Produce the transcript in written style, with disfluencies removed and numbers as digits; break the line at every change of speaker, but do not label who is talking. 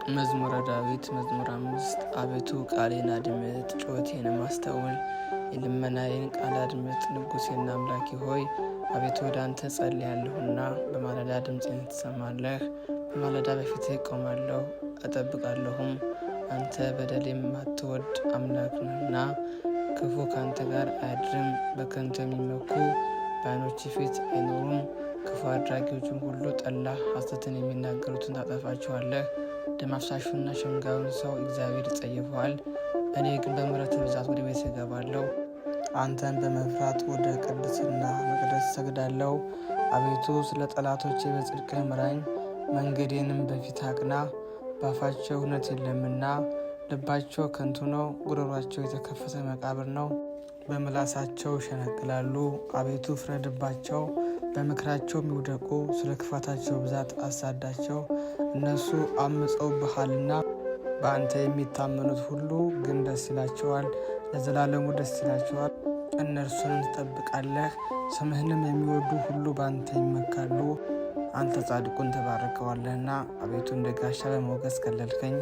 መዝሙረ ዳዊት መዝሙር 5 አቤቱ ቃሌን አድምጥ፣ ጩኸቴንም አስተውል፣ የልመናዬን ቃል አድምጥ። ንጉሴና አምላኬ ሆይ አቤቱ ወደ አንተ ጸልያለሁና በማለዳ ድምፄን ትሰማለህ። በማለዳ በፊትህ እቆማለሁ እጠብቃለሁም። አንተ በደል የማትወድ አምላክ ነህና ክፉ ከአንተ ጋር አያድርም። በከንቱ የሚመኩ በዓይኖች ፊት አይኖሩም። ክፉ አድራጊዎችን ሁሉ ጠላህ፣ ሐሰትን የሚናገሩትን ታጠፋቸዋለህ። ደም አፍሳሹና ሸንጋዩን ሰው እግዚአብሔር ይጸየፈዋል። እኔ ግን በምሕረት ብዛት ወደ ቤት እገባለሁ። አንተን በመፍራት ወደ ቅድስና መቅደስ እሰግዳለሁ። አቤቱ ስለ ጠላቶቼ በጽድቅህ ምራኝ፣ መንገዴንም በፊት አቅና። በአፋቸው እውነት የለምና ልባቸው ከንቱ ነው፣ ጉሮሯቸው የተከፈተ መቃብር ነው። በምላሳቸው ይሸነግላሉ። አቤቱ ፍረድባቸው፣ በምክራቸው የሚውደቁ። ስለ ክፋታቸው ብዛት አሳዳቸው። እነሱ አምፀውብሃልና በአንተ የሚታመኑት ሁሉ ግን ደስ ይላቸዋል፣ ለዘላለሙ ደስ ይላቸዋል። እነርሱንም ትጠብቃለህ፣ ስምህንም የሚወዱ ሁሉ በአንተ ይመካሉ። አንተ ጻድቁን ተባርከዋለህና አቤቱ እንደ ጋሻ በሞገስ ከለልከኝ።